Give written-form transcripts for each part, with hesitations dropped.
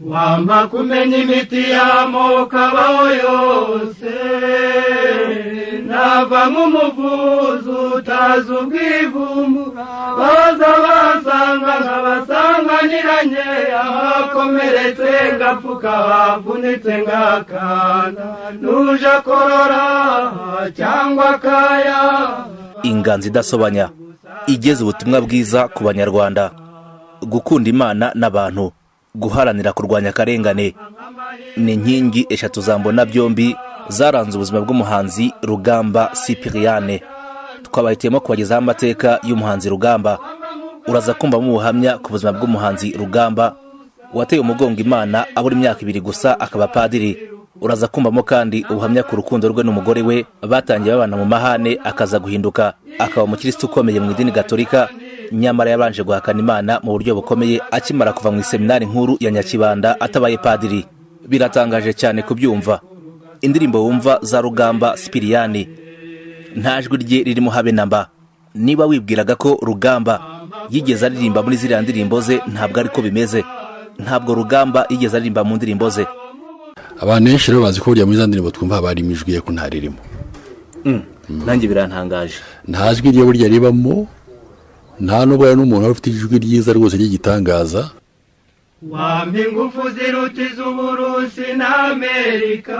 wampa kumenya imiti y'amoko abaho yose, nava nk'umuvuzi utazi ubwivumbura, baza basanga nkabasanganiranye, ahakomeretse ngapfuka havunitse ngakanda, nuje akorora cyangwa kaya. Inganzi idasobanya igeze ubutumwa bwiza ku banyarwanda, gukunda Imana n'abantu, guharanira kurwanya akarengane, ni inkingi eshatu zambona byombi zaranze ubuzima bw'umuhanzi Rugamba Sipiriyani. Twabahitiyemo kubagezaho amateka y'umuhanzi Rugamba. Uraza kumva mu buhamya ku buzima bw'umuhanzi Rugamba wateye umugongo Imana abura imyaka 2 gusa akaba padiri. Uraza kumvamo kandi ubuhamya ku rukundo rwe n'umugore we batangiye babana mu mahane, akaza guhinduka akaba umukristo ukomeye mu idini Gatolika, nyamara yabanje guhakana Imana mu buryo bukomeye akimara kuva mu seminari nkuru ya Nyakibanda atabaye padiri. Biratangaje cyane kubyumva. Indirimbo wumva za Rugamba Sipiriyani nta jwi rye ririmo habe namba. Niba wibwiraga ko Rugamba yigeze aririmba muri ziriya ndirimbo ze, ntabwo ariko bimeze. Ntabwo Rugamba yigeze aririmba mu ndirimbo ze. Abantu benshi rero bazi ko burya muri za ndirimbo twumva bari imijwi ye ko ntaririmo. Nanjye birantangaje. Nta jwi rye burya ribamo, nta nubwo ari n'umuntu ufite ijwi ryiza rwose ry'igitangaza. Wampa ingufu zirutiza Uburusi n'Amerika,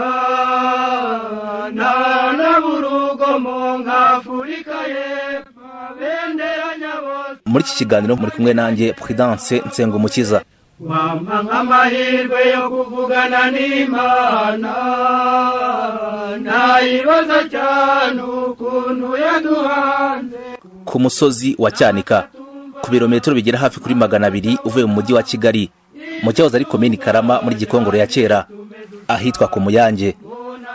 na burugomo nk'Afurika y'Epfo, benderanya bose. Muri iki kiganiro muri kumwe nanjye Prudence Nsengumukiza. Wampa nk'amahirwe yo kuvugana n'Imana, nayibaza cyane ukuntu yaduhanze. Ku musozi wa Cyanika, ku birometero bigera hafi kuri 200 uvuye mu mujyi wa Kigali, mu cyahoze ari komini Karama muri Gikongoro ya kera, ahitwa ku Muyange.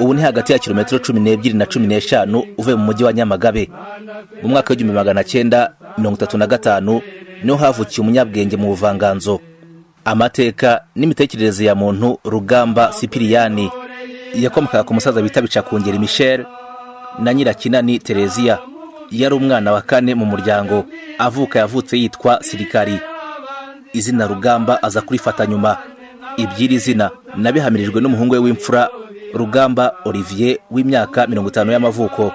Ubu ni hagati ya kilometero 12 na 15 uvuye mu mujyi wa Nyamagabe. Mu mwaka wa 1935 niho havukiye umunyabwenge mu buvanganzo, amateka n'imitekerereze ya muntu Rugamba Sipiriyani. Yakomokaga ku musaza bita Bicakungeri Michel na Nyirakinani Tereziya. Yari umwana wa 4 mu muryango, avuka yavutse yitwa Sirikari. Izina Rugamba aza kurifata nyuma. Ibyiri zina nabihamirijwe n'umuhungu we w'imfura Rugamba Olivier w'imyaka 50 y'amavuko.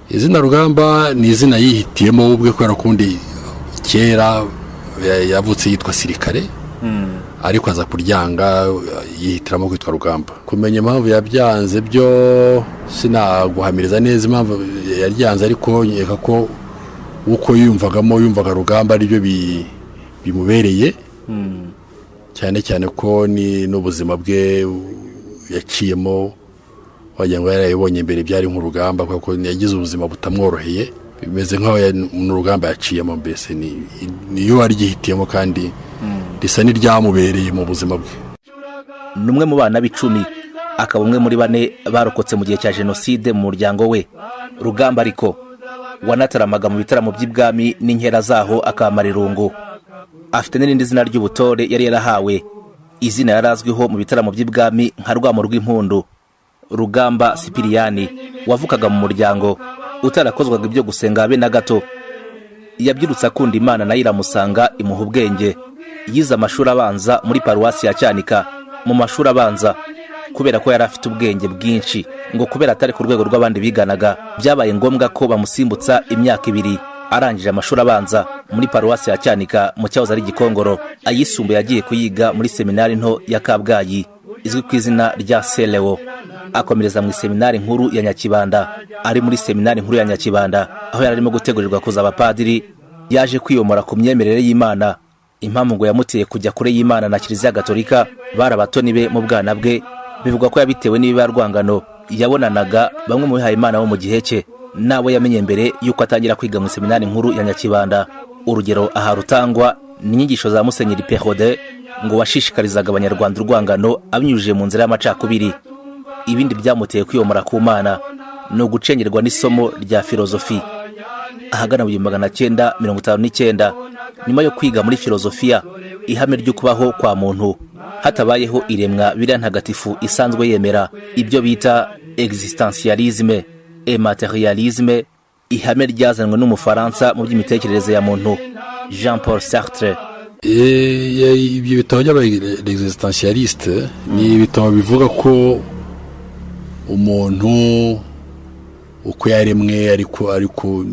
Izina Rugamba ni izina yihitiyemo ubwe kubera kundi kera yavutse yitwa Sirikare. Ariko aza kuryanga yihitiramo kwitwa Rugamba. Kumenya impamvu yabyanze byo sinaguhamiriza neza impamvu yaryanze, ariko yeka ko uko yumvaga Rugamba ari byo bimubereye. Cyane cyane ko ni n'ubuzima bwe yaciyemo, wagira ngo yarayibonye imbere byari nk'urugamba, kuko yagize ubuzima butamworoheye, bimeze nk'aho n'urugamba yaciyemo. Mbese niyo ari gihitiyemo kandi risa n'iryamubereye mu buzima bwe. Numwe mu bana b'icumi, akaba umwe muri 4 barokotse mu gihe cya jenoside mu muryango we. Rugamba ariko wanataramaga mu bitaramo by'ibwami n'inkera zaho akamara irungu. Afite n'irindi zina ry'ubutore yari yarahawe. Izina yarazwiho mu bitaramo by'ibwami nka Rwamo rw'impundu. Rugamba Sipiriyani wavukaga mu muryango utarakozwaga ibyo gusenga habe na gato. Yabyirutse akunda Imana nayo iramusanga imuha ubwenge. Yize amashuri abanza muri paruwasi ya Cyanika. Mu mashuri abanza, kubera ko yari afite ubwenge bwinshi, ngo kubera atari ku rwego rw'abandi biganaga, byabaye ngombwa ko bamusimbutsa imyaka 2. Arangije amashuri abanza muri paruwasi ya Cyanika mu cyahoze ari Gikongoro, ayisumbuye yagiye kuyiga muri seminari nto ya Kabgayi izwi ku izina rya Selewo. Akomereza mu seminari nkuru ya Nyakibanda. Ari muri seminari nkuru ya Nyakibanda aho yari arimo gutegurirwa kuzaba padiri, yaje kwiyomora ku myemerere y'Imana. Impamvu ngo yamuteye kujya kure y'Imana na Kiriziya Gatolika barabatoni be mu bwana bwe, bivugwa ko yabitewe n'ibibarwangano yabonanaga bamwe mu bihaye Imana bo mu gihe cye, nawe yamenye mbere yuko atangira kwiga mu seminari nkuru ya Nyakibanda. Urugero aha rutangwa ni inyigisho za Musenyeri Perode, ngo washishikarizaga abanyarwanda urwangano abinyujije mu nzira y'amacakubiri. Ibindi byamuteye kwiyomora ku Mana no gucengerwa n'isomo rya philosophie. Ahagana mu 1959, nyuma yo kwiga muri philosophie, ihame ryo kubaho kwa muntu hatabayeho iremwa biriya ntagatifu isanzwe yemera, ibyo bita Extentialisme et materialisme, ihame ryazanwe n'umufaransa mu by'imitekerereze ya muntu Jean Paul Sartre. ibyo bitabo by'aba-Extentialisme ni ibitabo bivuga ko umuntu uko yaremwe ariko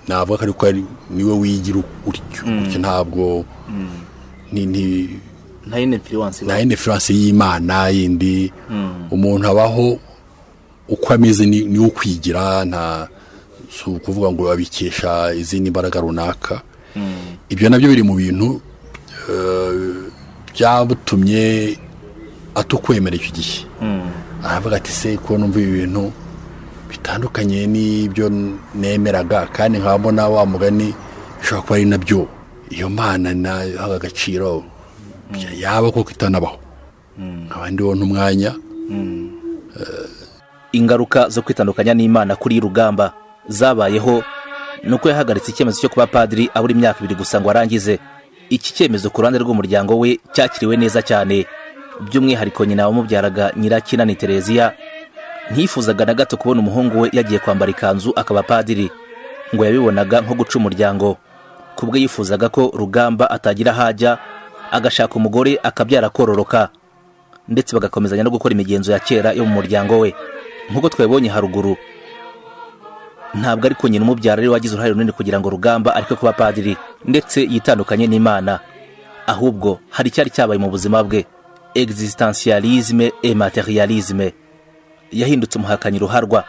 navuga ariko niwe wigira utyo ntabwo nta influence y'Imana yindi umuntu abaho uko ameze ni ukwigira nta kuvuga ngo abikesha izindi mbaraga runaka. Ibyo nabyo biri mu bintu byabutumye atukwemera icyo gihe. Aravuga ati se ko numva ibintu bitandukanye n'ibyo nemeraga kandi nkabona wa mugani bishobora kuba ari nabyo iyo Mana naha agaciro yaba koko itanabaho abandi bo ntumwanya. Ingaruka zo kwitandukanya n'Imana kuri Rugamba zabayeho nuko yahagaritse icyemezo cyo kuba padiri aburi imyaka 2 gusa ngo arangize. Iki cyemezo ku ruhande rw'umuryango we cyakiriwe neza cyane, by'umwihariko nyina wamubyaraga Nyirakinani Kiriziya ntifuzaga na gato kubona umuhungu we yagiye kwambara ikanzu akaba padiri, ngo yabibonaga nko guca umuryango. Kubwe yifuzaga ko Rugamba atagira hajya agashaka umugore akabyara kororoka ndetse bagakomezanya no gukora imigenzo ya kera yo mu muryango we. Nkuko twebonye haruguru, ntabwo ariko nyina umubyara ari wagize uruhare runini kugira ngo Rugamba ariko kuba padiri ndetse yitandukanye n'Imana, ahubwo hari cyari cyabaye mu buzima bwe. Extentialisme et materialisme. Yahindutse umuhakanyi ruharwa,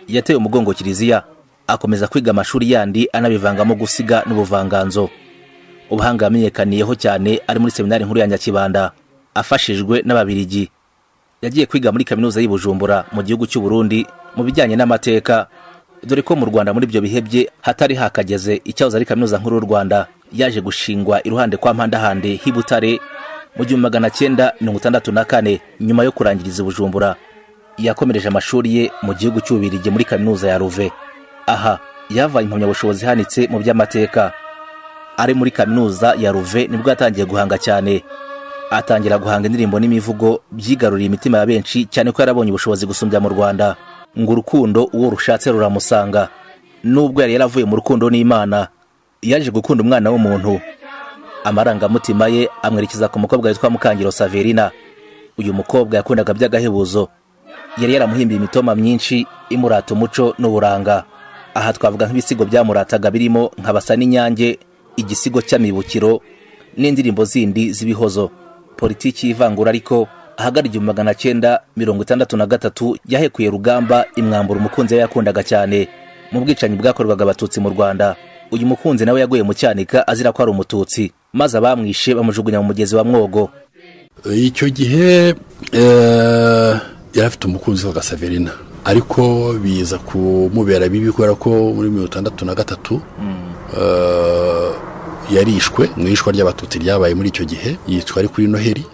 yateye umugongo Kiriziya, akomeza kwiga amashuri yandi anabivangamo gusiga n'ubuvanganzo. Ubuhanga yamenyekaniyeho cyane ari muri seminari nkuru ya Nyakibanda afashijwe n'Ababiligi. Yagiye kwiga muri kaminuza y'I Bujumbura mu gihugu cy'u Burundi mu bijyanye n'amateka, dore ko mu Rwanda muri ibyo bihebye hatari hakageze icyahoze ari kaminuza nkuru y'u Rwanda yaje gushingwa iruhande kwa Mpandahande h'Ibutare mu 1964 nyuma yo kurangiriza i Bujumbura. Yakomereje amashuri ye mu gihugu cy'Ububirigi muri kaminuza ya Louvain. Aha yavanye impamyabushobozi hanitse mu by'amateka. Ari muri kaminuza ya Louvain nibwo yatangiye guhanga cyane, atangira guhanga indirimbo n'imivugo byigaruriye imitima ya benshi cyane ko yarabonye ubushobozi gusumbya mu Rwanda. Ngo urukundo uwo rushatse ruramusanga. Nubwo yari yaravuye mu rukundo n'Imana, yaje gukunda umwana w'umuntu. Amarangamutima ye amwerekeza ku mukobwa witwa Mukangiro Saverina. Uyu mukobwa yakundaga by'agahebuzo, yari yaramuhimbiye imitoma myinshi imurata umuco n'uburanga. Aha twavuga nk'ibisigo byamurataga birimo nk'abasa n'inyange, igisigo cy'amibukiro n'indirimbo zindi z'ibihozo. Politiki y'ivangura ariko ahagara 1963 yahekuye Rugamba imwambura umukunzi we yakundaga cyane mu bwicanyi bwakorwaga abatutsi mu Rwanda. Uyu mukunzi nawe yaguye mu cyanika azira ko ari umututsi, maze abamwishe bamujugunya mu mugezi wa Mwogo. Icyo gihe yari afite umukunzi wa Saverina, ariko biza kumubera bibi kubera ko muri 1963 yarishwe mu ishwa ry'abatutsi ryabaye muri icyo gihe. Yitwa ari kuri Noheli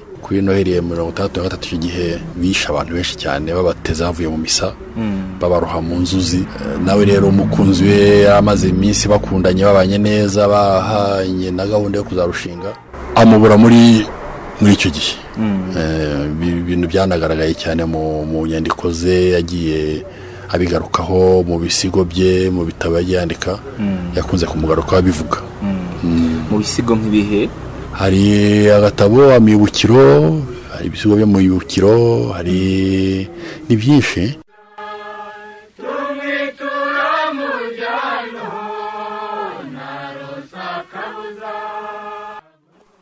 ya 1963 icyo gihe bisha abantu benshi cyane babateza bavuye mu misa babaroha mu nzuzi. Nawe rero umukunzi we amaze iminsi bakundanye babanye neza bahanye na gahunda yo kuzarushinga, amubura muri icyo gihe. Ibintu byanagaragaye cyane mu nyandiko ze, yagiye abigarukaho mu bisigo bye, mu bitabo yandika, yakunze kumugarukaho abivuga. Mu bisigo nk'ibihe hari agatabo amibukiro, hari ibisigo byo mu mibukiro, hari ni byinshi.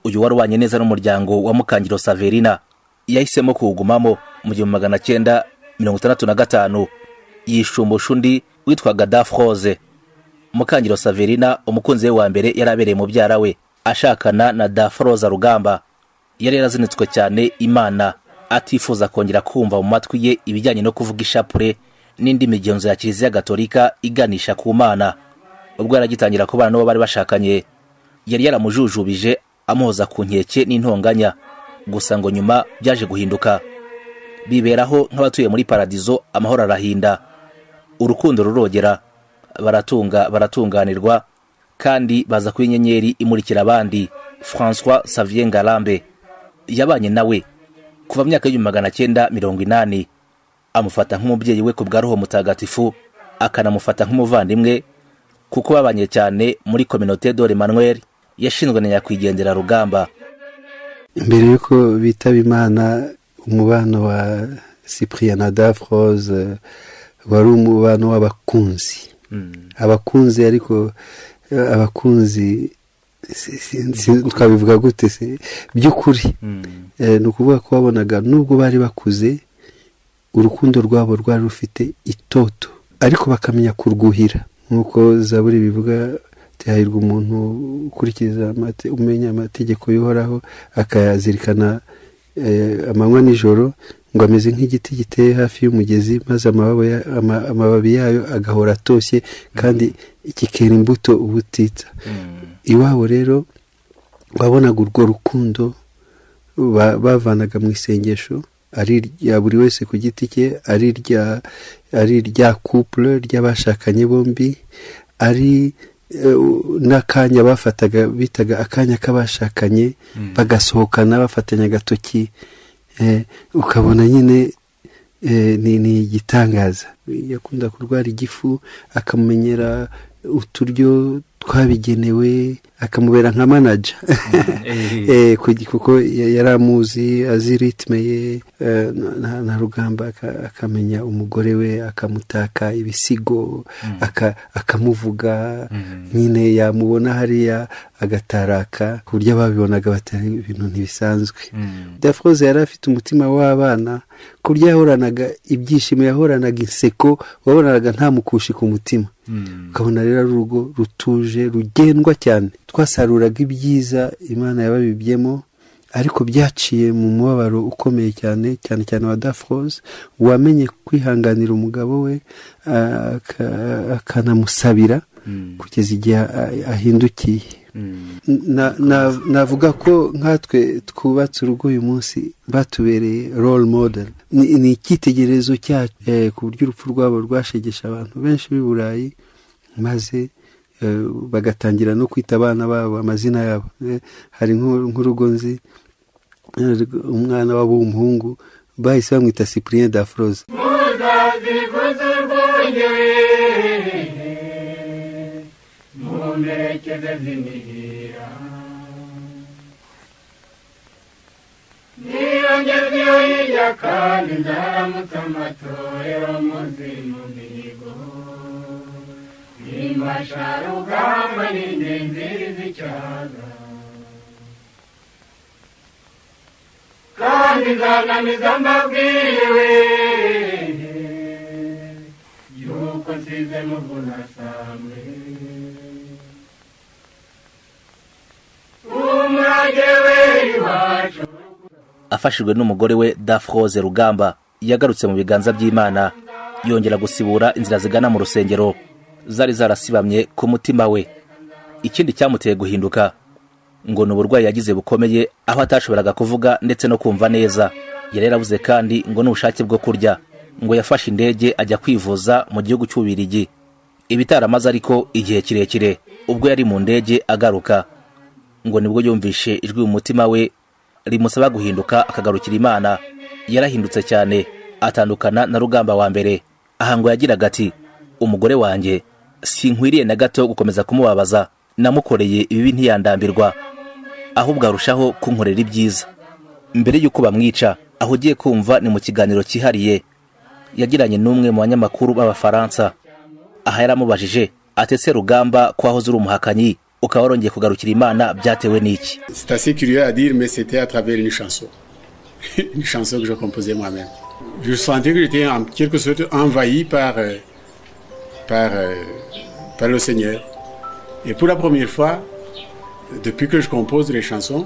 Uyu warwanye neza n'umuryango wa Mukangiro Saverina yahisemo kuwugumamo mu 1965. Yishumbusha undi witwaga Dafroze. Mukangiro Saverina umukunzi we wa mbere yarabereye mu byara we ashakana na Dafroza Rugamba. Yari yarazinitswe cyane Imana, atifuza kongera kumva mu matwi ye ibijyanye no kuvuga ishapure n'indi migenzo ya Kiriziya Gatolika iganisha ku Mana. Ubwo yaragitangira kubana n'abo bari bashakanye, yari yaramujujubije amuhoza ku nkeke n'intonganya. Gusa ngo nyuma byaje guhinduka, biberaho nk'abatuye muri paradizo, amahoro arahinda, urukundo rurogera, baratunganirwa kandi baza ku inyenyeri imurikira abandi. François Xavier Ngarambe yabanye nawe kuva mu myaka y'1980, amufata nk'umubyeyi we ku bwa Roho Mutagatifu, akanamufata nk'umuvandimwe kuko babanye cyane muri Communauté de l'Emmanuel yashinzwe na nyakwigendera Rugamba. Mbere yuko bitaba Imana, umubano wa Sipiriyani na Dafroze wari umubano w'abakunzi. Abakunzi, ariko abakunzi twabivuga gute se by'ukuri. Ni ukuvuga ko wabonaga nubwo bari bakuze, urukundo rwabo rwari rufite itoto, ariko bakamenya kurwuhira, nk'uko Zaburi bivuga, hahirwa umuntu ukurikiza umenya amategeko y'Uhoraho, akayazirikana amanywa n'ijoro, ngo ameze nk'igiti giteye hafi y'umugezi, maze amababi yayo agahora atoshye kandi kikera imbuto ubutitsa. Iwabo rero wabonaga urwo rukundo bavanaga mu isengesho, ari irya buri wese ku giti cye, ari irya couple ry'abashakanye bombi, ari n'akanya bafataga bitaga akanya k'abashakanye, bagasohokana bafatanya agatoki. Ukabona nyine ni igitangaza. Yakunda kurwara igifu, akamumenyera uturyo twabigenewe, akamubera nka manager. Kuko yaramuzi, azi ritme ye. Na Rugamba akamenya umugore we, akamutaka ibisigo, akamuvuga, nyine yamubona hariya agataraka, ku buryo babibonaga batari ibintu ntibisanzwe. Dafroze yari afite umutima w'abana, ku buryo yahoranaga ibyishimo, yahoranaga inseko, wabonaga nta mukushi ku mutima. Ukabona rero ari urugo rutuje, rugendwa cyane. Twasaruraga ibyiza Imana yababibyemo, ariko byaciye mu mubabaro ukomeye cyane cyane wa Dafroze, wamenye kwihanganira umugabo we, akanamusabira kugeza igihe ahindukiye. Navuga ko nkatwe twubatse urugo uyu munsi batubereye role model. Ni icyitegererezo cyacu, ku buryo urupfu rwabo rwashegesha abantu benshi b'i Burayi, maze bagatangira no kwita abana babo amazina yabo. Hari nk'urugo nzi, umwana wabo w'umuhungu bahise bamwita Sipiriyani Dafroze. Mumerekeze zinihira niyongezyo hirya kandi nzaramutse amatorero muzimu mihigo nimasha Rugamba n'ingenzi z'icyaga kandi nzanamiza mbabwiwe yuko nsize muvunasambwe afashijwe n'umugore we Dafroze. Rugamba yagarutse mu biganza by'Imana, yongera gusibura inzira zigana mu rusengero zari zarasibamye ku mutima we. Ikindi cyamuteye guhinduka ngo ni uburwayi yagize bukomeye, aho atashoboraga kuvuga ndetse no kumva neza. Yari yarabuze kandi ngo n'ubushake bwo kurya, ngo yafashe indege ajya kwivuza mu gihugu cy'Ububiligi. Ibitaramaze ariko igihe kirekire. Ubwo yari mu ndege agaruka, ngo nibwo yumvishe ijwi mu mutima we rimusaba guhinduka akagarukira Imana. Yarahindutse cyane, atandukana na Rugamba wa mbere. Aha ngo yagiraga ati, umugore wanjye sinkwiriye na gato gukomeza kumubabaza, namukoreye ibibi ntiyandambirwa, ahubwo arushaho kunkorera ibyiza. Mbere y'uko bamwica, aho ugiye kumva ni mu kiganiro cyihariye yagiranye n'umwe mu banyamakuru b'Abafaransa. Aha yaramubajije atetse Rugamba ko aho zuri umuhakanyi ukaba warongeye kugarukira Imana byatewe n'iki. C'est assez curieux à dire, mais c'était à travers une chanson. Une chanson que je composais moi-même. Je sentais que j'étais en quelque sorte envahi par le Seigneur. Et pour la première fois, depuis que je compose les chansons,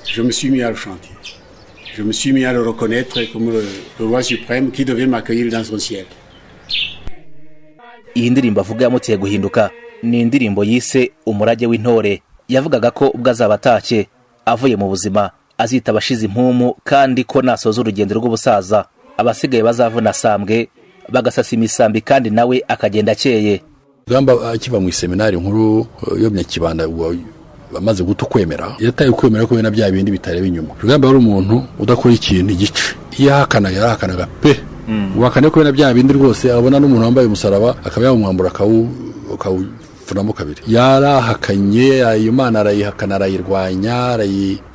je me suis mis à le chanter. Je me suis mis à le reconnaître comme le roi suprême qui devait m'accueillir dans son ciel. Iyi ndirimbo avuga yamuteye guhinduka ni indirimbo yise umurage w'intore. Yavugaga ko ubwo azabatashye avuye mu buzima azita abashize impumu, kandi ko nasoza urugendo rw'ubusaza abasigaye bazavuna sambwe bagasasa imisambi, kandi nawe akagenda akeye. Rugamba akiva mu seminari nkuru yo Nyakibanda bamaze gutukwemera, yataye kwemera ko bena bya bindi bitareba inyuma. Rugamba yari umuntu udakora ikintu igice, yahakanaga pe wakane ko bena bya bindi rwose abona n'umuntu wambaye umusaraba akaba yamwambura ayipfunamo kabiri. Yarahakanye Imana, arayihakana, arayirwanya,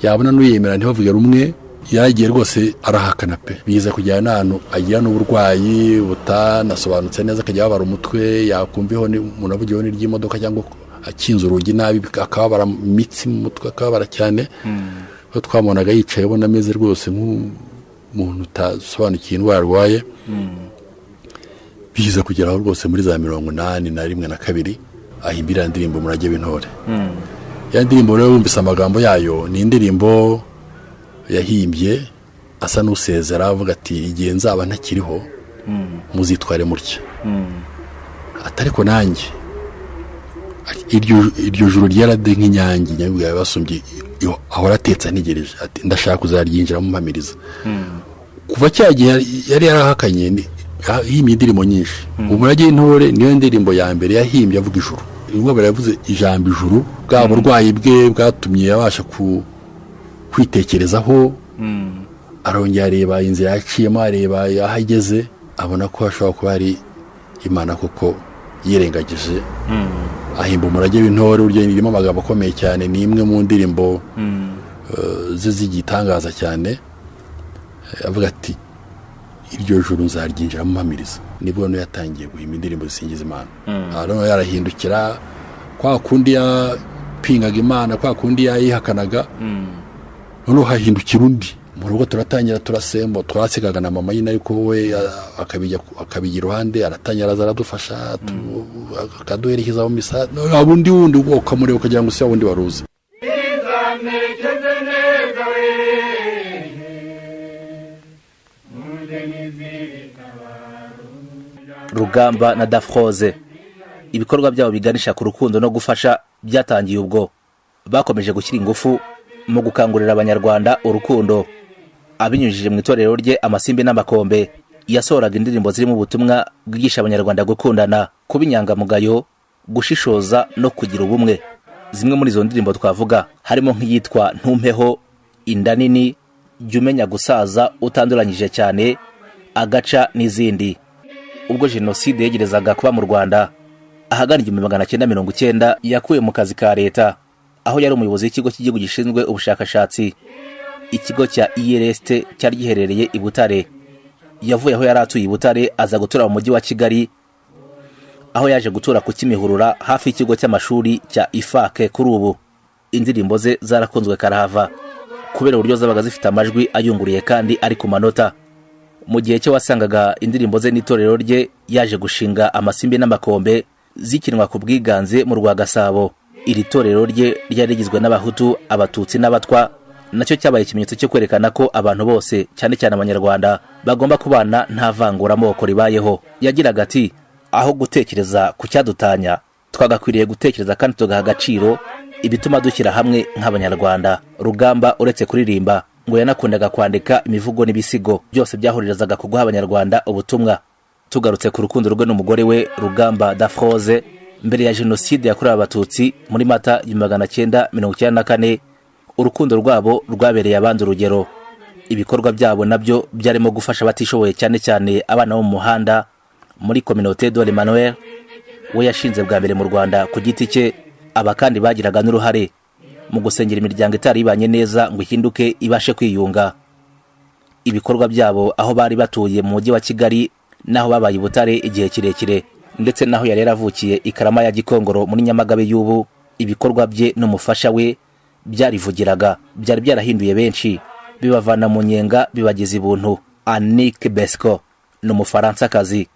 yabona n'uyemera ntibavuge rumwe. Yagiye rwose arahakana pe, biza kujyana n'ahantu agira n'uburwayi butanasobanutse neza, akajya babara umutwe, yakumviho umuntu avugiyeho n'iry'imodoka cyangwa akinze urugi nabi, akababara imitsi mu mutwe, akababara cyane. Twamubonaga yicaye ubona ameze rwose nk'umuntu utasobanukiye indwara arwaye. Biza kugeraho rwose muri za 81 na 2 ahimbira Ndirimbo umurage w'intore. Ya Ndirimbo rero wumvise amagambo yayo, ni indirimbo yahimbye asa n'usezera avuga ati igihe nzaba ntakiriho muzitware mutya. Atariko nanjye iryo juru ryarade nk'inyange nyabwo yabasumbye ahora atetsa ntigereje ati ndashaka kuzaryinjira mu mpamiriza. Kuva cyagiye yari yarahakanye yimye indirimbo nyinshi. Umurage w'intore niyo ndirimbo ya mbere yahimbye avuga ijuru. Ubwo baravuze ijambo ijuru, bwa burwayi bwe bwatumye yabasha kwitekerezaho. Arongera areba inzira yaciyemo, areba yahageze, abona ko ashobora kuba ari Imana koko yirengagije. Ahimba umurage w'intore, uryo irimo amagambo akomeye cyane, ni imwe mu ndirimbo zigitangaza cyane. Avuga ati iryo juru nzaryinjira mu mpamiriza. Nibwo no yatangiye guhimba indirimbo zisingiza Imana. Arano yarahindukira kwa kundi yapingaga Imana, kwa kundi yayihakanaga. Noneho hahindukira undi. Mu rugo turatangira turasembo, twasigaga na mama yina, ariko we akabigira iruhande, aratangira aradufasha, akaduherekeza mu misa. Abundi wundi ukamureba ukagira ngo si wundi waruzi. Rugamba na Dafroze, ibikorwa byabo biganisha ku rukundo no gufasha byatangiye ubwo bakomeje gushyira ingufu mu gukangurira abanyarwanda urukundo. Abinyujije mu itorero rye Amasimbi n'Amakombe, yasohoraga indirimbo zirimo ubutumwa bwigisha abanyarwanda gukundana, kuba inyangamugayo, gushishoza no kugira ubumwe. Zimwe muri izo ndirimbo twavuga harimo nk'iyitwa Ntumpeho, Inda Nini, Jya umenya gusaza utanduranyije cyane, Agaca n'izindi. Ubwo jenoside yegerezaga kuba mu Rwanda ahagana 1990, yakuye mu kazi ka leta, aho yari umuyobozi w'ikigo cy'igihugu gishinzwe ubushakashatsi. Ikigo cya IRST cyari giherereye i Butare. Yavuye aho yari atuye i Butare aza gutura mu mujyi wa Kigali, aho yaje gutura ku Kimihurura hafi y'ikigo cy'amashuri cya Ifake. Kuri ubu indirimbo ze zarakunzwe karahava kubera uburyo zabaga zifite amajwi ayunguriye kandi ari ku manota. Mu gihe cyo wasangaga indirimbo ze n'itorero rye yaje gushinga Amasimbi n'Amakombe zikinwa ku bwiganze mu Rwagasabo. Iri torero rye ryari rigizwe n'Abahutu, Abatutsi n'Abatwa, nacyo cyabaye ikimenyetso cyo kwerekana ko abantu bose, cyane cyane abanyarwanda, bagomba kubana nta vangura amoko ribayeho. Yagiraga ati aho gutekereza ku cyadutanya, twagakwiriye gutekereza kandi tugaha agaciro ibituma dushyira hamwe nk'abanyarwanda. Rugamba uretse kuririmba ngo yanakundaga kwandika imivugo n'ibisigo, byose byahurirazaga ku guha abanyarwanda ubutumwa. Tugarutse ku rukundo rwe n'umugore we Rugamba Dafroze, mbere ya jenoside yakorewe Abatutsi muri Mata 1994, urukundo rwabo rwabereye abandi urugero. Ibikorwa byabo nabyo byarimo gufasha abatishoboye, cyane cyane abana bo mu muhanda. Muri communauté de l'Emmanuel we yashinze bwa mbere mu Rwanda ku giti cye, aba kandi bagiraga n'uruhare mu gusengera imiryango itari ibanye neza ngo ihinduke ibashe kwiyunga. Ibikorwa byabo aho bari batuye mu mujyi wa Kigali, naho babaye Butare igihe kirekire, ndetse naho yari yaravukiye Ikarama ya Gikongoro muri Nyamagabe y'ubu, ibikorwa bye n'umufasha we byarivugiraga, byari byarahinduye benshi, bibavana mu nyenga bibageza ibuntu. Annick Besco ni Umufaransakazi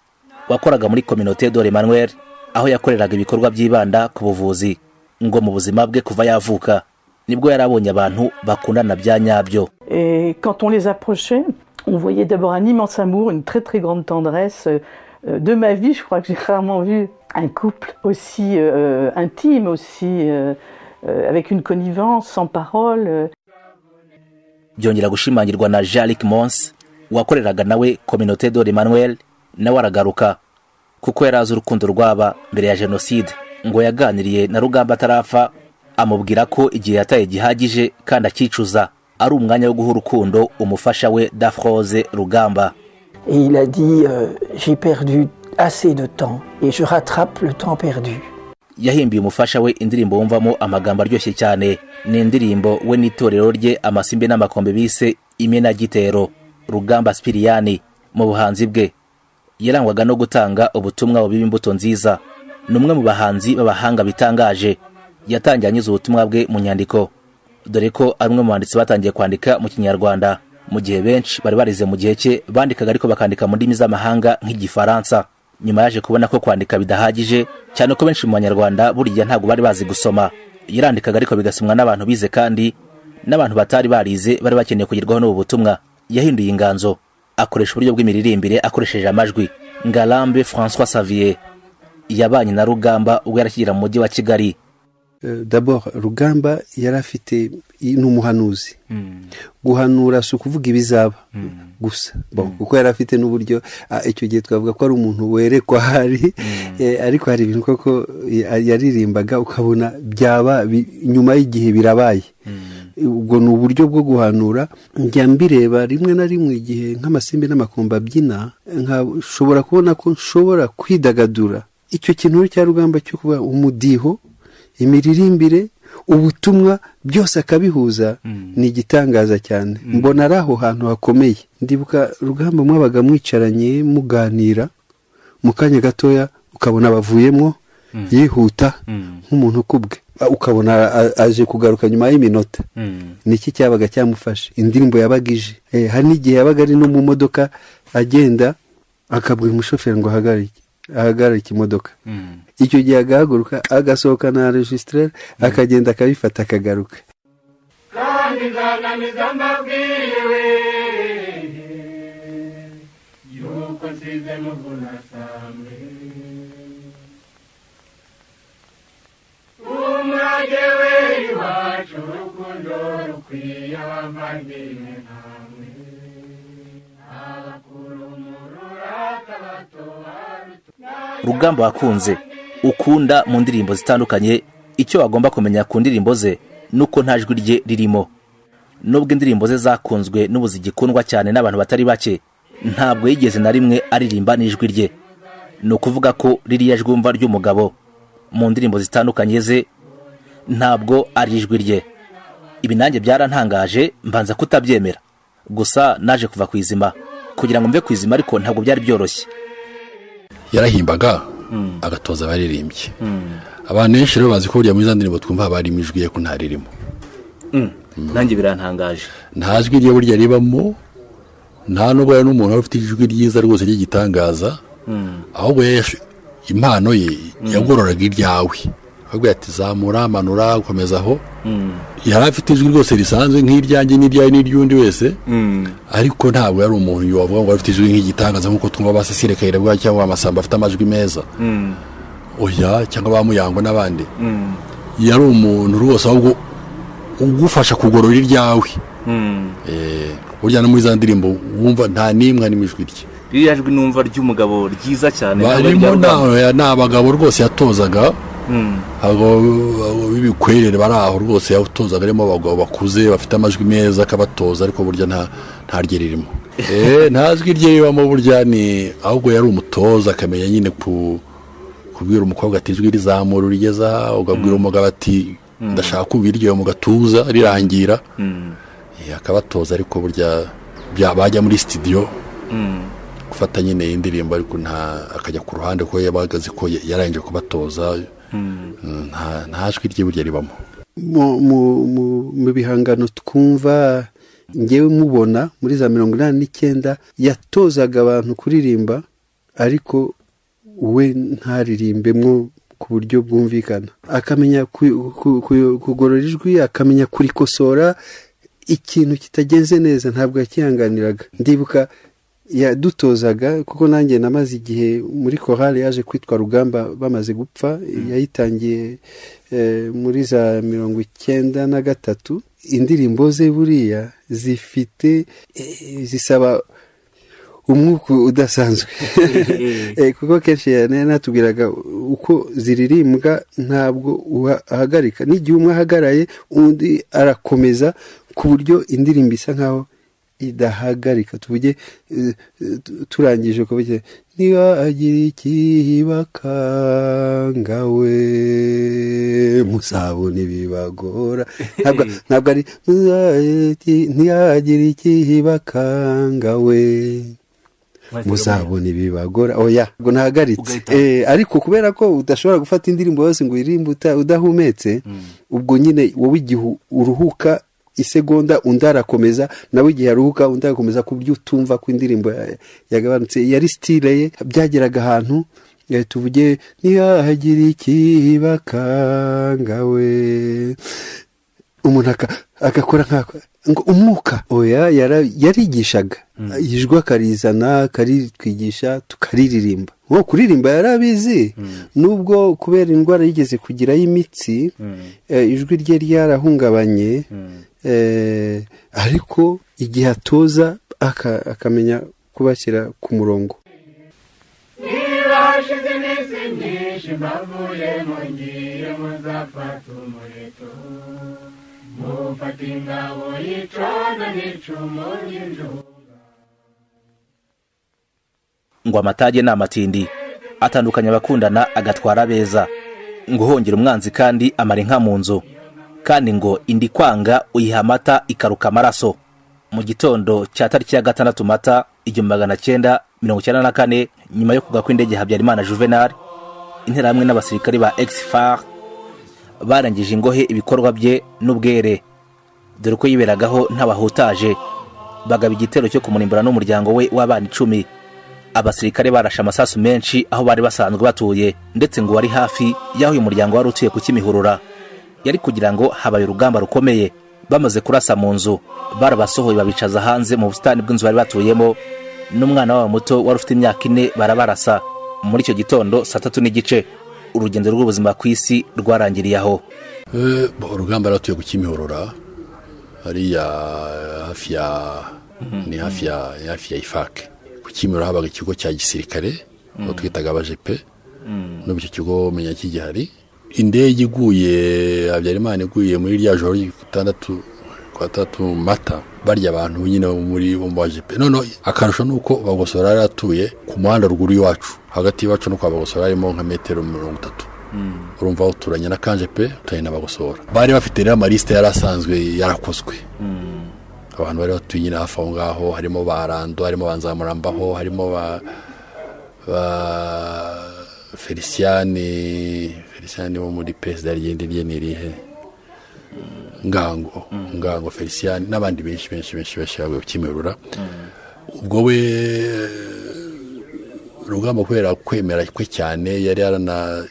wakoraga muri communauté de l'Emmanuel, aho yakoreraga ibikorwa byibanda ku buvuzi. Ngo mu buzima bwe kuva yavuka nibwo yarabonye abantu bakundana bya nyabyo. Et quand on les approchait, on voyait d'abord un immense amour, une très très grande tendresse. De ma vie, je crois que j'ai rarement vu un couple aussi intime, aussi avec une connivence sans parole. Byongera gushimangirwa na Jean-Luc Mons wakoreraga nawe communauté de l'Emmanuel, nawe aragaruka kuko yarazi urukundo rwaba mbere ya jenoside. Ngo yaganiriye na Rugamba atarafa, amubwira ko igihe yataye gihagije kandi akicuza, ari umwanya wo guha urukundo umufasha we Dafroze Rugamba. Et il a dit j'ai perdu assez de temps et je rattrape le temps perdu. yahimbiye umufasha we indirimbo wumvamo amagambo aryoshye cyane. Ni indirimbo we n'itorero rye amasimbi n'amakombe bise imenagitero. Rugamba Sipiriyani mu buhanzi bwe yarangwaga no gutanga ubutumwa bubiba imbuto nziza. Ni umwe mu bahanzi b'abahanga bitangaje. Yatangiye anyuze ubutumwa bwe mu nyandiko, dore ko ari umwe mu banditsi batangiye kwandika mu Kinyarwanda mu gihe benshi bari barize mu gihe cye bandikaga ariko bakandika mu ndimi z'amahanga nk'igifaransa. Nyuma yaje kubona ko kwandika bidahagije cyane ko benshi mu Banyarwanda Burya ntabwo bari bazi gusoma. Yarandikaga ariko bigasomwa n'abantu bize kandi n'abantu batari barize bari bakeneye kugerwaho n'ubu butumwa. Yahinduye inganzo, akoresha uburyo bw'imiririmbire akoresheje amajwi. Ngarambe François Xavier yabanye na Rugamba ubwo yarakigera mu mujyi wa Kigali. D'abord Rugamba yarafite n'umuhanuzi. Guhanura si ukuvuga ibizaba gusa, kuko yarafite n'uburyo icyo gihe twavuga ko ari umuntu werekwa hari, ariko hari ibintu koko yaririmbaga ukabona byaba nyuma y'igihe birabaye. Ubwo ni uburyo bwo guhanura. Njya mbireba rimwe na rimwe igihe nk'amasimbi n'amakombe abyina, nkashobora kubona ko nshobora kwidagadura. Icyo kintu cya Rugamba cyo kuba umudiho, imiririmbire, ubutumwa byose akabihuza ni igitangaza cyane. Mbona ari aho hantu hakomeye. Ndibuka Rugamba mwabaga mwicaranye muganira, mu kanya gatoya ukabona bavuyemo yihuta nk'umuntu kubwe, ukabona aje kugaruka nyuma y'iminota. Niki cyabaga cyamufashe? Indirimbo yabagije. Hari n'igihe yabaga ari no mu modoka agenda akabwira umushoferi ngo ahagarike imodoka. Icyo gihe agahaguruka agasohoka na registre akagenda akabifata akagaruka. kandi nzananiza mbabwiwe yuko nsize muvunasambwe umurage we iwacu urukundo rukwiye abavandimwe namwe abakuru mururata bato Rugamba wakunze ukunda mu ndirimbo zitandukanye. Icyo wagomba kumenya ku ndirimbo ze nuko nta jwi rye ririmo. Nubwo indirimbo ze zakunzwe n'ubu zigikundwa cyane n'abantu batari bake, ntabwo yigeze na rimwe aririmba n'ijwi rye. Ni ukuvuga ko ririya jwumva ry'umugabo mu ndirimbo zitandukanye ze ntabwo ari ijwi rye. Ibi nanjye byarantangaje mbanza kutabyemera, gusa naje kuva ku izima kugira ngo mve ku izima, ariko ntabwo byari byoroshye. Yarahimbaga agatoza abaririmbye. Abantu benshi rero bazi ko burya muri za ndirimbo twumva barimo ijwi ye ko ntaririmo. Nanjye birantangaje. Nta jwi rye burya ribamo, nta nubwo ari n'umuntu ufite ijwi ryiza rwose ry'igitangaza, ahubwo impano ye yagororaga iryawe. Ahubwo ati zamura manura ukomeza aho. Yari afite ijwi rwose risanzwe nk'iryanjye n'iryawe n'iryundi wese, ariko ntabwo yari umuntu wavuga ngo afite ijwi nk'igitangaza nk'uko twumva basesire Kayirabwa cyangwa amasamba afite amajwi meza. Oya, cyangwa bamuyango n'abandi. Yari umuntu rwose ahubwo ugufasha kugorora iryawe. Burya no muri za ndirimbo wumva nta nimwe n'imijwi rye. Ririya jwi numva ry'umugabo ryiza cyane. Barimo n'abagabo rwose yatozaga. Bibikwerere bari aho rwose yatozaga, arimo abagabo bakuze bafite amajwi meza akabatoza, ariko burya nta rye ririmo. Nta jwi rye ribamo burya, ni ahubwo yari umutoza akamenya nyine kubwira umukobwa ati ijwi rizamura urigeza, ugabwira umugabo ati ndashaka kumva iryo mu gatuza rirangira, akabatoza. Ariko burya bajya muri studio gufata nyine indirimbo, ariko akajya ku ruhande ko yabagaze ko yarangije kubatoza. Nta jwi rye burya ribamo. Mu bihangano twumva ngewe mubona muri za 1989 yatozaga abantu kuririmba, ariko we ntaririmbemwo ku buryo bwumvikana. Akamenya kugorora ijwi, akamenya kurikosora. Ikintu kitagenze neza ntabwo yakihanganiraga. Ndibuka yadutozaga, kuko nanjye namaze igihe muri chorale yaje kwitwa Rugamba bamaze gupfa. Yayitangiye muri za 1993. Indirimbo ze buriya zisaba umwuka udasanzwe. Kuko kenshi natubwiraga uko ziririmbwa ntabwo uhagarika. N'igihe umwe ahagaraye undi arakomeza, ku buryo indirimbo isa nkaho idahagarika tuvuge turangije kuvuge niba agira ikibakanga we muzabona ibibagora ntabwo ari ntiyagira ikibakanga we muzabona ibibagora oya ngo ntahagaritse ariko kubera ko udashobora gufata indirimbo yose ngo uririmbe udahumetse ubwo nyine wowe igihe uruhuka isegonda undi arakomeza nawe igihe aruhuka undi arakomeza ku buryo utumva ko indirimbo yagabanutse yari style ye byageraga ahantu tuvuge ntiyagira ikibakanga we umuntu agakora ngo umwuka oya yarigishaga yijwe akarizana akaritwigisha tukariririmba nko kuririmba yarabizi nubwo kubera indwara yigeze kugira y'imitsi ijwi rye ryarahungabanye ariko igihe atoza akamenya kubashyira ku murongo niba hashize iminsi myinshi mbavuye ngiye muzafata umuheto mufata ingabo y'icondo n'icumu ry'injunga ngo amatage ni amatindi atandukanya abakundana agatwara abeza ngo uhongera umwanzi kandi amara inka mu nzu kandi ngo indi kwanga uyiha amata ikaruka amaraso mu gitondo cya tariki ya 6 Mata 1994 nyuma yo kugwa kw'indege Habyarimana Juvenal interahamwe n'abasirikari ba Exfar barangije ingohe ibikorwa bye n'ubwere dore ko yiberagaho ntabahutaje bagaba igitero cyo kumurimbura n'umuryango we w'abana 10 abasirikare barashe amasasu menshi aho bari basanzwe batuye ndetse ngo wari hafi yaho uyu muryango wari utuye ku Kimihurura yari kugira ngo habaye urugamba rukomeye bamaze kurasa mu nzu barabasohoye babicaza hanze mu busitani bw'inzu bari batuyemo n'umwana wabo muto wari ufite imyaka 4 barabarasa muri icyo gitondo 3:30 urugendo rw'ubuzima ku isi rwarangiriye aho urugamba ratuye ku Kimihurura ari ya hafi ya ifake ku Kimihurura habaga ikigo cya gisirikare aho twitaga abajepe n'ubwo icyo kigo menya kigihari indege iguye Habyarimana iguye muri rya joro kwa 6 Mata barya abantu nyine muri bombajepe none akarusho nuko bagosora yaratuye ku muhanda ruguru iwacu hagati yacu no kwa bagosora harimo nka metero 30 urumva uturanye na kanjepe utayina bagosora bari bafite rero amaliste yarasanzwe yarakozwe abantu bari batuye nyine hafi aho ngaho harimo barando harimo banzamurambaho harimo ba Feliciani wo muri PSD ryende nirihe ngango Feliciani n'abandi benshi bashaka Kimihurura ubwo we Rugamba kubera kwemera kwe cyane yari yarana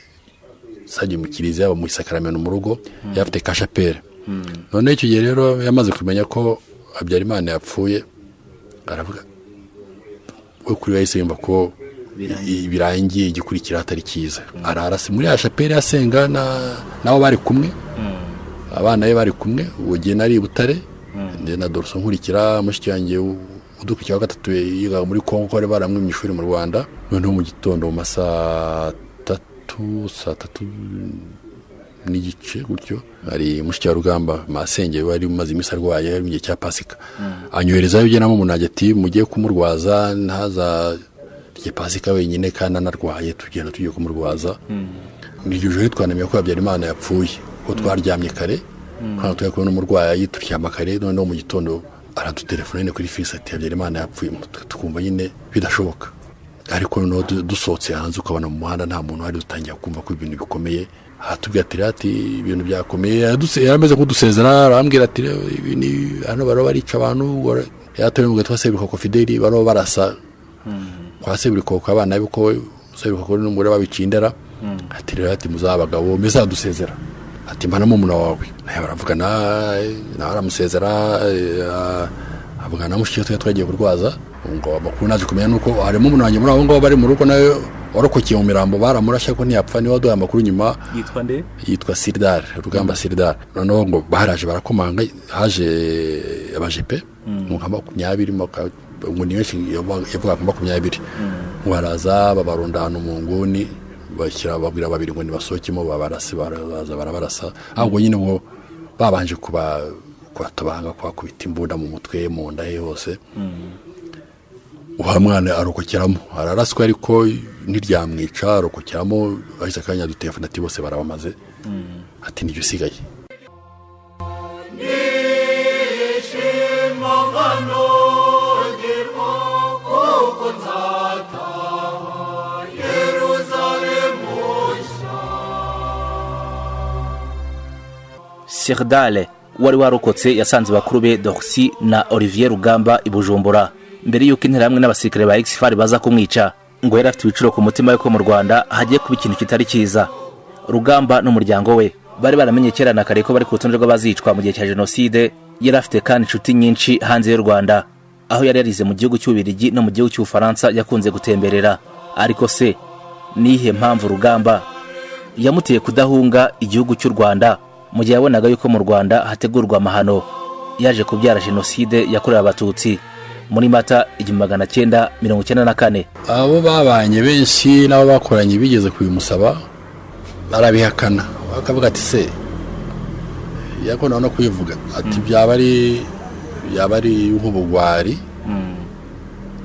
sajye mu Kiriziya mu Sacramento mu rugo yafite kashapere none icyo gihe rero yamaze kumenya ko Habyarimana yapfuye aravuga we kuri yahise yumva ko birangiye igikurikira atari kiza ararase muri ya chapelle yasenga nabo bari kumwe abana be bari kumwe ugiye nari Butare nde na Dorso nkurikira mushiki yanjye udukikira wa 3 yiga muri Kongo ko baramwe mu ishuri mu Rwanda none mu gitondo mu masa 3 n'igice gutyo ari mushiki wa Rugamba masenge wari maze imisa rwaye mu gihe cya Pasika anyohereza yo namo munajye ati mugiye kumurwaza ntaza Pasika wenyine kandi anarwaye tugenda tugiye kumurwaza n'iryo joro twanamiye ko Habyarimana yapfuye ko twaryamye kare kandi twakubona umurwayi turyama kare none mu gitondo aradutelefone kuri fils ati Habyarimana yapfuye tukumva nyine bidashoboka ariko no dusotse hanze ukabona mu muhanda nta muntu hari dutangiye kumva ko ibintu bikomeye atubwira ati ibintu byakomeye yarameze kudusezera arambwira ati ibintu hano baro barica abantu yatoye mu gatwa sebiko ko Fideli baro barasa kwa sebiko ko abana biko sebiko ko n'umugore babicindera ati rero ati muzabagabo meza dusezera ati mbana mu muna wawe naye baravugana aramusezera avugana mushiki twagiye kurwaza ngo amakuru naje kumenya nuko harimo umuntu wanjye muri abo ngo bari mu rugo nayo warokokeye mu mirambo baramurashya ko ntiyapfa ni waduye amakuru nyuma yitwa nde yitwa Sirdar Rugamba Sirdar noneho ngo baraje barakomanga haje abajepe mu 20 ngo niwe yavuga ko 20 waraza babarundana mu nguni bashyira babwira babiri ngo nibasohokemo babarase barabarasa ahubwo nyine ngo babanje kwatabanga kwakubita imbunda mu mutwe mu nda he hose uwa mwana arokokeramo araraswe ariko ntiryamwica arokokeramo ahise akanya dutelefone ati bose barabamaze ati nijye usigaye Sirdale wari warokotse yasanze bakuru be Dorcy na Olivier Rugamba i Bujumbura mbere yuko interahamwe n'abasirikare ba Exfar baza kumwica ngo yari afite ibiciro ku mutima yuko mu Rwanda hagiye kuba ikintu kitari cyiza. Rugamba n'umuryango we bari baramenye kera na kare ko bari ku rutonde rw'abazicwa mu gihe cya Jenoside. Yari afite kandi inshuti nyinshi hanze y'u Rwanda, aho yari yarize mu gihugu cy'Ububiligi no mu gihugu cy'Ubufaransa yakunze gutemberera. Ariko se nihe mpamvu Rugamba yamuteye kudahunga igihugu cy'u Rwanda mu gihe yabonaga yuko mu Rwanda hategurwa amahano yaje kubyara Jenoside yakorewe Abatutsi muri Mata 1994? Abo babanye benshi nabo bakoranye bigeze kubimusaba barabihakana, bakavuga ati se yakona no kuyivuga ati byaba ari nk'ubugwari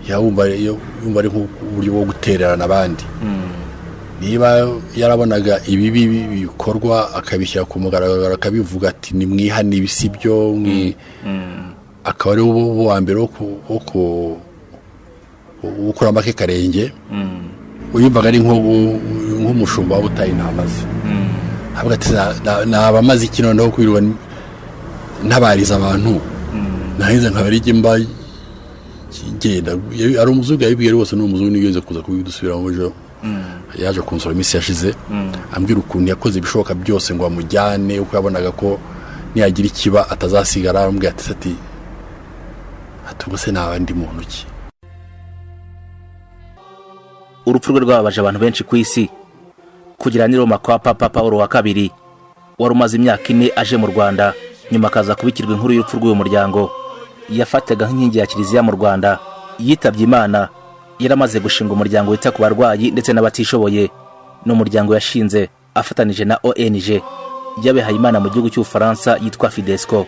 yumva ari nk'uburyo bwo gutererana abandi. Niba yarabonaga ibibi bikorwa akabishyira ku mugaragaro akabivuga ati ni mwihane ibisibyo akaba ari wa mbere wo gukora make karenge uyumvaga ari nk'umushumba wabutaye intama ze avuga ati nabamaze iki noneho kwirirwa ntabariza abantu nahize nkabarige mba kigenda. Ari umuzungu yabibwiye rwose n'umuzungu nigenze kuza kubidusubiramo ejo yaje kunsura iminsi yashize ambwira ukuntu yakoze ibishoboka byose ngo amujyane uko yabonaga ko niyagira ikiba atazasigara. Ambwira ati ubuse n'abandi muntu ki. Urupfu rwe rwababaje abantu benshi ku isi kugira ni Roma kwa Papa Paulo wa kabiri wari umaze imyaka 4 aje mu Rwanda, nyuma akaza kubikirwa inkuru y'urupfu rw'uyu muryango. Yafataga nk'inkingi ya Kiriziya mu Rwanda, yitabye Imana. Yaramaze gushinga umuryango wita ku barwayi ndetse n'abatishoboye. N'umuryango yashinze afatanije na ONG y'abihaye Imana mu gihugu cy'Ubufaransa yitwa Fidesco.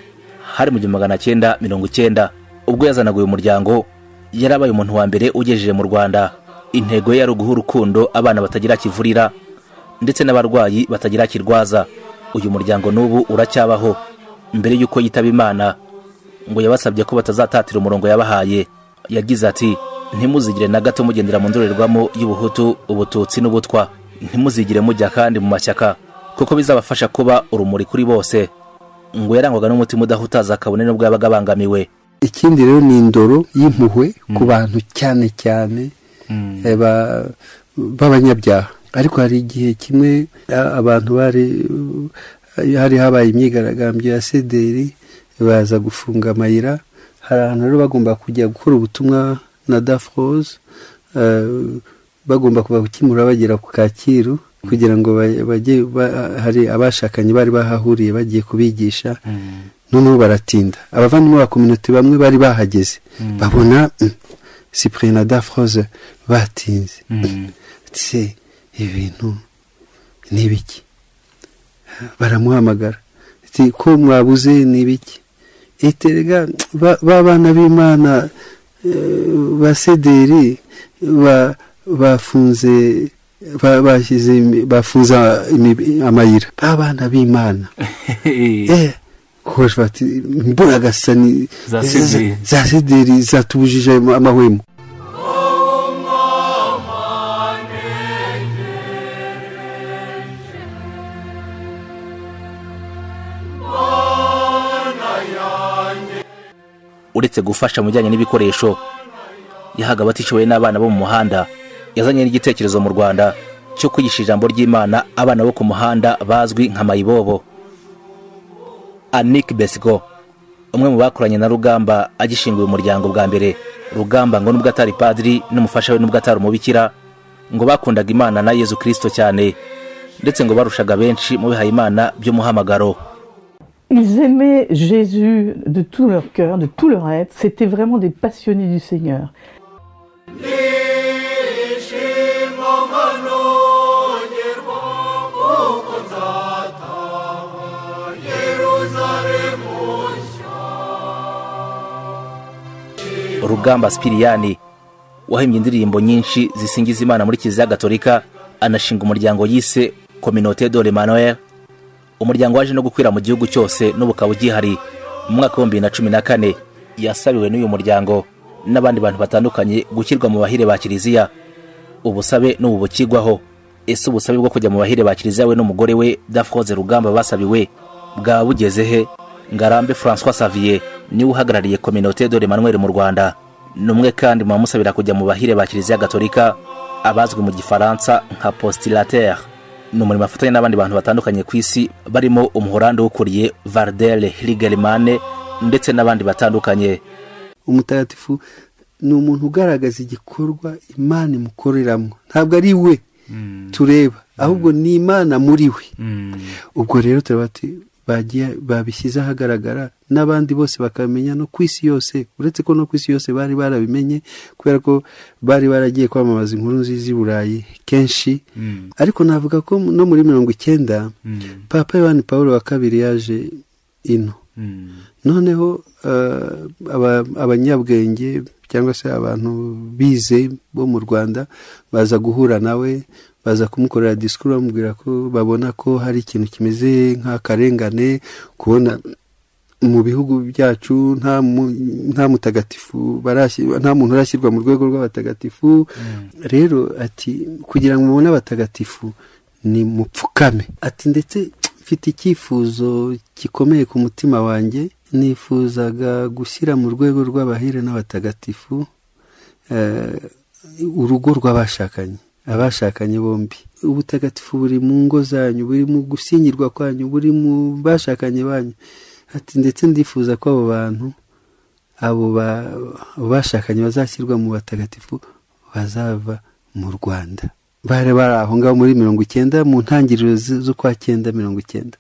Hari mu 1990 ubwo yazanaga uyu muryango, yarabaye umuntu wa mbere ugejeje mu Rwanda. Intego yari uguha urukundo abana batagira kivurira ndetse n'abarwayi batagira kirwaza. Uyu muryango n'ubu uracyabaho. Mbere yuko yitaba Imana ngo yabasabye ko batazatatira umurongo yabahaye. Yagize ati ntimuzigire na gato mugendera mu ndorerwamo y'ubuhutu, ubututsi n'ubutwa. Ntimuzigire mujya kandi mu mashyaka kuko bizabafasha kuba urumuri kuri bose. Ngo yarangwaga n'umutima udahutaza kabone n'ubwo yabaga bangamiwe. Ikindi rero ni indoro y'impuhwe ku bantu cyane cyane b'abanyabyaha. Ariko hari igihe kimwe abantu hari habaye imyigaragambyo ya sederi baza gufunga amayira. Hari ahantu rero bagomba kujya gukora ubutumwa na Dafrose, bagomba kuba gukimura bagera ku Kacyiru kugira ngo bajye hari abashakanye bari bahahuriye bagiye kubigisha. Noneho baratinda, abavandimwe ba community bamwe bari bahageze babona Cyprien na Dafrose batinze. Se ibintu nibiki, baramuhamagara ati ko mwabuze nibiki. Eterega babana b'Imana basederi bafunze bafunza amayira. Abana b'Imana koje bati mburagasani za sederi zatubujije amahwemo. Uretse gufasha mu bijyanye n'ibikoresho, yahaga abatishoboye n'abana bo mu muhanda. Yazanye n'igitekerezo mu Rwanda cyo kwigisha ijambo ry'Imana abana bo ku muhanda bazwi nka mayibobo. Anik Besgo, umwe mu bakoranye na Rugamba agishinguye umuryango bwa mbere. Rugamba ngo nubwo atari padiri n'umufasha we nubwo atari umubikira, ngo bakundaga Imana na Yesu Kristo cyane, ndetse ngo barushaga benshi mu bihaye Imana by'umuhamagaro. Ils aimaient Jésus de tout leur cœur, de tout leur être. C'était vraiment des passionnés du Seigneur. Rugamba Sipiriyani wahimbye indirimbo nyinshi zisingiza Imana muri Kiriziya Gatolika, anashinga umuryango yise Communauté de l'Emmanuel, umuryango waje no gukwira mu gihugu cyose n'ubukaba ugihari. Mu mwaka wa 2014 yasabiwe n'uyu muryango n'abandi bantu batandukanye gushyirwa mu bahire ba Kiriziya. Ubusabe n'ubu bukigwaho. Ese ubusabe bwo kujya mu bahire ba Kiriziya we n'umugore we Dafroze Rugamba basabiwe bwa bugeze he? Ngarambe François Xavier ni uhagarariye Communauté de l'Emmanuel mu Rwanda, numwe kandi mu musabira kujya mu bahire ba Kiriziya Gatolika, abazwi mu gifaransa nka postulateur. N'umurimo afatanya n'abandi bantu batandukanye ku isi barimo umuhorando ukuriye Vardel Hrigelmane ndetse n'abandi batandukanye. Umutagatifu ni umuntu ugaragaza igikorwa Imana imukoreramo, ntabwo ari we tureba, ahubwo ni Imana muri we. Ubwo rero turabati babishyize ahagaragara n'abandi bose bakamenya, no ku isi yose, uretse ko no ku isi yose bari barabimenye kubera ko bari baragiye kwamamaza inkuru nziza i Burayi kenshi. Ariko navuga ko no muri 1990 Papa Yohani Paulo wa kabiri yaje ino. Noneho abanyabwenge cyangwa se abantu bize bo mu Rwanda baza guhura nawe, baza kumukorera discours bamubwira ko babona ko hari ikintu kimeze nk'akarengane, kubona mu bihugu byacu nta mutagatifu nta muntu urashyirwa mu rwego rw'abatagatifu. Rero ati kugira ngo mubone abatagatifu ni mupfukame. Ati ndetse mfite icyifuzo gikomeye ku mutima wanjye, nifuzaga gushyira mu rwego rw'abahire n'abatagatifu urugo rw'abashakanye bombi. Ubutagatifu buri mu ngo zanyu, buri mu gushyingirwa kwanyu, buri mu bashakanye banyu. Ati ndetse ndifuza ko abo bantu bashakanye bazashyirwa mu batagatifu bazava mu Rwanda. Bari aho ngaho muri 1990 mu ntangiriro z'ukwa 1990.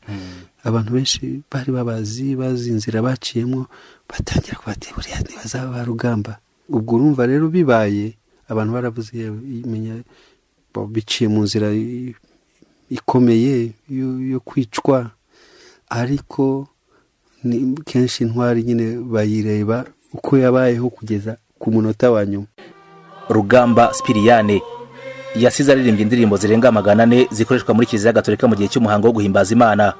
Abantu benshi bari bazi inzira baciyemo, batangira kubati buriya ntibazaba Rugamba. Ubwo urumva rero bibaye abantu baravuze imenya biciye mu nzira ikomeye yo kwicwa, ariko ni kenshi intwari nyine bayireba uko yabayeho kugeza ku munota wa nyuma. Rugamba Sipiriyani yasize aririmbye indirimbo zirenga 400 zikoreshwa muri Kiriziya Gatolika mu gihe cy'umuhango wo guhimbaza Imana.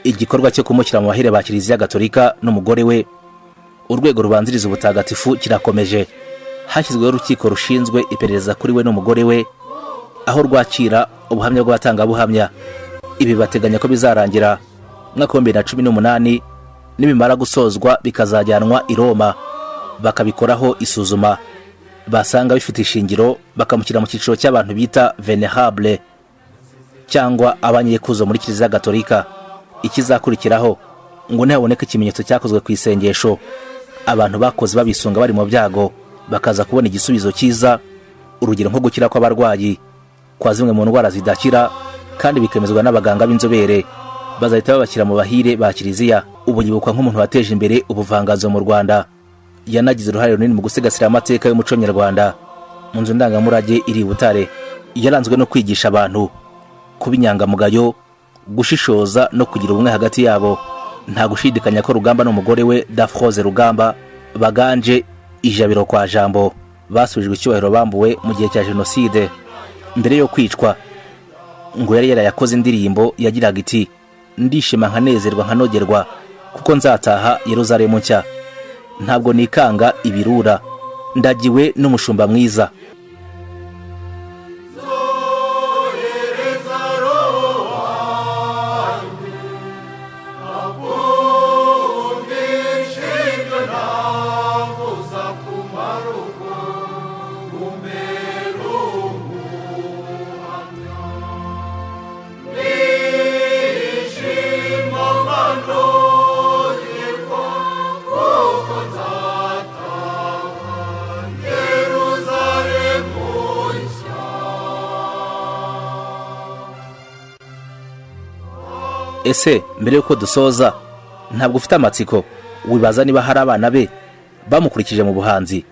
Igikorwa cyo kumushyira mu bahire ba Kiriziya Gatolika n'umugore we, urwego rubanziriza ubutagatifu kirakomeje. Hashyizweho urukiko rushinzwe iperereza kuri we n'umugore we, aho rwakira ubuhamya bw'abatangabuhamya. Ibi bateganya ko bizarangira mwaka wa 2018, nibimara gusozwa bikazajyanwa i Roma bakabikoraho isuzuma. Basanga bifite ishingiro bakamushyira mu cyiciro cy'abantu bita venerable cyangwa abanyekuzo muri Kiriziya Gatolika. Ikizakurikiraho ngo ntihaboneke ikimenyetso cyakozwe ku isengesho, abantu bakoze babisunga bari mu byago bakaza kubona igisubizo cyiza, urugero nko gukira kw'abarwayi kwa zimwe mu ndwara zidakira, kandi bikemezwa n'abaganga b'inzobere. Bazahita babashyira mu bahire ba Kiriziya. Ubu yibukwa nk'umuntu wateje imbere ubuvanganzo mu Rwanda. Yanagize uruhare runini mu gusigasira amateka y'umuco nyarwanda. Mu nzu ndangamurage iri Butare yaranzwe no kwigisha abantu kuba inyangamugayo, gushishoza no kugira ubumwe hagati yabo. Nta gushidikanya ko Rugamba n'umugore we Dafroze Rugamba baganje ijabiro kwa jambo, basubijwe icyubahiro bambuwe mu gihe cya Jenoside. Mbere yo kwicwa ngo yari yarayakoze indirimbo yagiraga iti ndishima nkanezerwa nkanogerwa kuko nzataha Yerusalemu nshya, ntabwo nikanga ibirura, ndagiwe n'umushumba mwiza. Ese mbere yuko dusoza, ntabwo ufite amatsiko wibaza niba hari abana be bamukurikije mu buhanzi?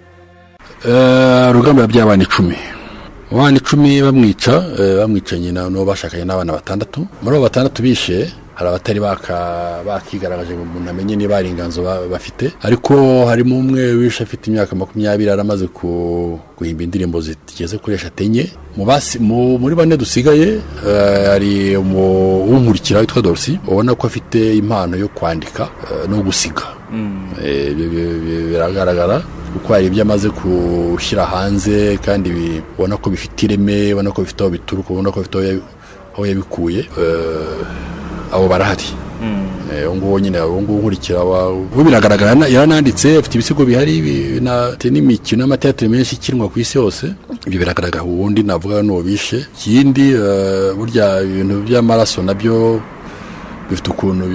Rugamba yabyaye abana 10. Abana 10 bamwicanye no bashakanye n'abana 6. Muri abo 6 bishe hari abatari bakigaragaje ngo umuntu amenye niba ari inganzo bafite, ariko harimo umwe wishe afite imyaka 20 aramaze guhimba indirimbo zigeze kuri 5 muri bane dusigaye. Hari umurikira witwa Dorsi, ubona ko afite impano yo kwandika no gusiga. Biragaragara kuko hari ibyo amaze gushyira hanze kandi ubona ko bifite ireme, ubona ko bifite aho bituruka, ubona ko bifite aho yabikuye. Abo barahari. Ngo nyine abo nkurikira bo biragaragara yarananditse, afite ibisigo bihari n'imikino n'amateatro menshi kinwa ku isi yose. Ibyo biragaragara. Ubundi navuga no bishe kindi burya ibintu by'amaraso nabyo bifite ukuntu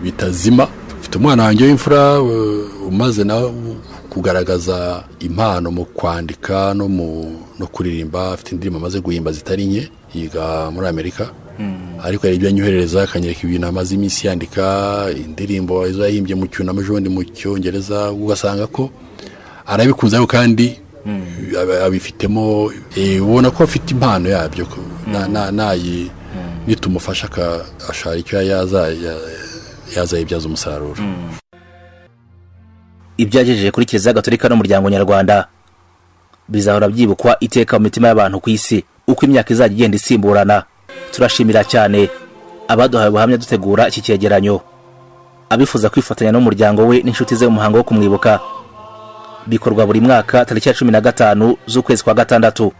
bitazima. Mfite umwana wanjye w'imfura umaze na kugaragaza impano mu kwandika no kuririmba, afite indirimbo amaze guhimba zitari nke, yiga muri Amerika. Ariko ibyo anyohereza akanyereka ibintu amaze iminsi yandika, indirimbo izo yahimbye mu cyunamo jondi mu Cyongereza, ugasanga ko arabikunze kandi abifitemo, ubona ko afite impano yabyo nitumufasha ashaka icyo yazayibyaza umusaruro. Ibyagejeje kuri Kiriziya Gatolika n'umuryango nyarwanda bizahora byibukwa iteka mu mitima y'abantu ku isi uko imyaka izajya igenda isimburana. Turashimira cyane abaduhaye ubuhamya dutegura iki cyegeranyo, abifuza kwifatanya n'umuryango we n'inshuti ze mu muhango wo kumwibuka. Bikorwa buri mwaka tariki ya 15 z'ukwezi kwa gatandatu.